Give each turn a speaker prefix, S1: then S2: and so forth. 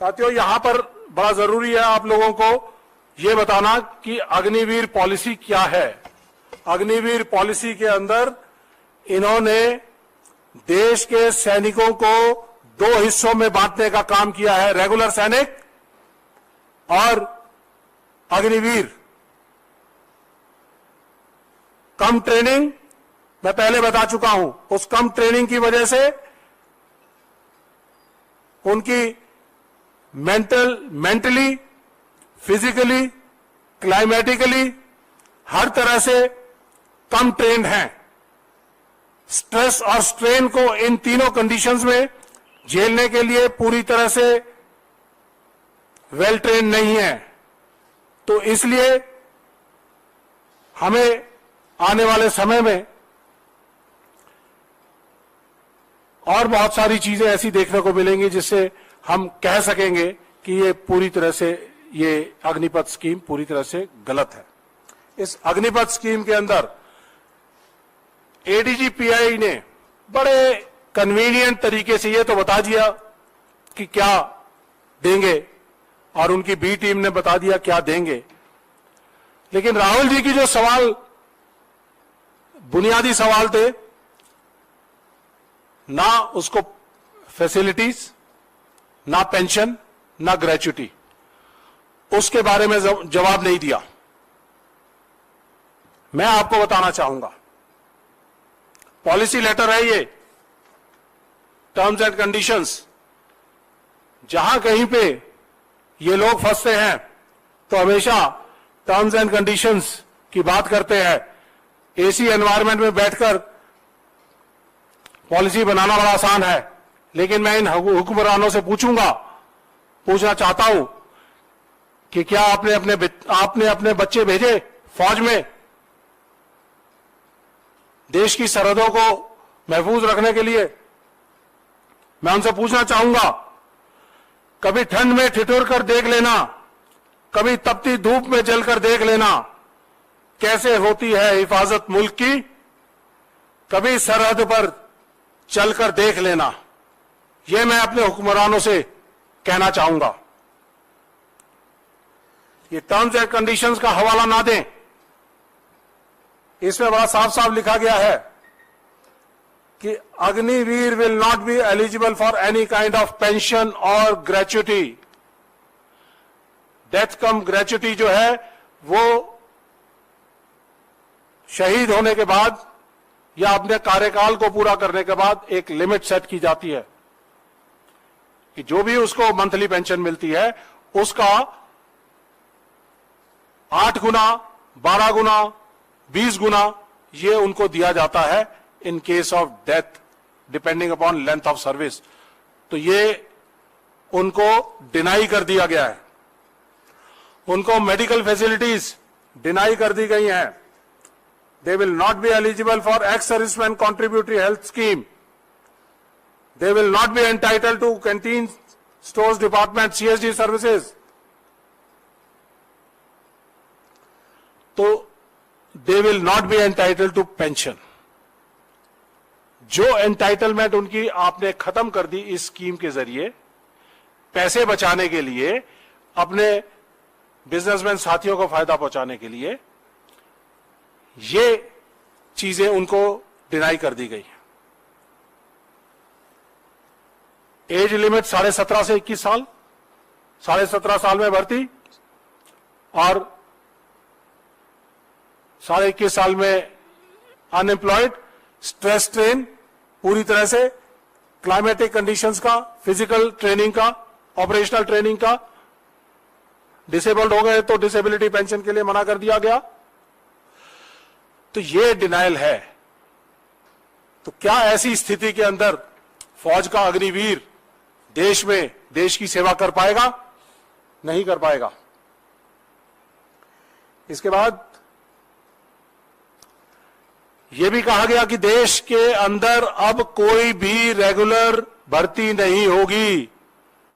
S1: साथियों, यहां पर बड़ा जरूरी है आप लोगों को यह बताना कि अग्निवीर पॉलिसी क्या है। अग्निवीर पॉलिसी के अंदर इन्होंने देश के सैनिकों को 2 हिस्सों में बांटने का काम किया है, रेगुलर सैनिक और अग्निवीर। कम ट्रेनिंग मैं पहले बता चुका हूं, उस कम ट्रेनिंग की वजह से उनकी मेंटली, फिजिकली, क्लाइमेटिकली हर तरह से कम ट्रेंड हैं। स्ट्रेस और स्ट्रेन को इन तीनों कंडीशंस में झेलने के लिए पूरी तरह से वेल ट्रेंड नहीं है। तो इसलिए हमें आने वाले समय में और बहुत सारी चीजें ऐसी देखने को मिलेंगी जिससे हम कह सकेंगे कि ये पूरी तरह से, ये अग्निपथ स्कीम पूरी तरह से गलत है। इस अग्निपथ स्कीम के अंदर एडीजीपीआई ने बड़े कन्वीनियंट तरीके से ये तो बता दिया कि क्या देंगे और उनकी बी टीम ने बता दिया क्या देंगे, लेकिन राहुल जी की जो सवाल, बुनियादी सवाल थे, ना उसको फैसिलिटीज, ना पेंशन, ना ग्रेच्युटी, उसके बारे में जवाब नहीं दिया। मैं आपको बताना चाहूंगा, पॉलिसी लेटर है ये, टर्म्स एंड कंडीशंस। जहां कहीं पे ये लोग फंसते हैं तो हमेशा टर्म्स एंड कंडीशंस की बात करते हैं। एसी एनवायरनमेंट में बैठकर पॉलिसी बनाना बड़ा आसान है, लेकिन मैं इन हुक्मरानों से पूछना चाहता हूं कि क्या आपने अपने बच्चे भेजे फौज में देश की सरहदों को महफूज रखने के लिए? मैं उनसे पूछना चाहूंगा, कभी ठंड में ठिठुर कर देख लेना, कभी तपती धूप में जलकर देख लेना कैसे होती है हिफाजत मुल्क की, कभी सरहद पर चलकर देख लेना। यह मैं अपने हुक्मरानों से कहना चाहूंगा। ये टर्म्स एंड कंडीशंस का हवाला ना दें, इसमें बड़ा साफ साफ लिखा गया है कि Agniveer will not be eligible for any kind of pension और ग्रेच्युटी। डेथ कम ग्रेच्युटी जो है वो शहीद होने के बाद या अपने कार्यकाल को पूरा करने के बाद एक लिमिट सेट की जाती है कि जो भी उसको मंथली पेंशन मिलती है उसका 8 गुना, 12 गुना, 20 गुना ये उनको दिया जाता है in case of death, depending upon length of service. तो ये उनको डिनाई कर दिया गया है। उनको मेडिकल फैसिलिटीज डिनाई कर दी गई हैं। They will not be eligible for ex-serviceman contributory health scheme. They will not be entitled to canteen, stores department, CSD services. तो they will not be entitled to pension. जो entitlement उनकी आपने खत्म कर दी इस स्कीम के जरिए, पैसे बचाने के लिए, अपने बिजनेसमैन साथियों को फायदा पहुंचाने के लिए, ये चीजें उनको डिनाई कर दी गई है। एज लिमिट 17.5 से 21 साल, 17.5 साल में भर्ती और 21.5 साल में अनएम्प्लॉयड, स्ट्रेस स्ट्रेन पूरी तरह से, क्लाइमेटिक कंडीशंस का, फिजिकल ट्रेनिंग का, ऑपरेशनल ट्रेनिंग का, डिसेबल्ड हो गए तो डिसेबिलिटी पेंशन के लिए मना कर दिया गया। तो ये डिनाइल है। तो क्या ऐसी स्थिति के अंदर फौज का अग्निवीर देश में देश की सेवा कर पाएगा? नहीं कर पाएगा। इसके बाद यह भी कहा गया कि देश के अंदर अब कोई भी रेगुलर भर्ती नहीं होगी।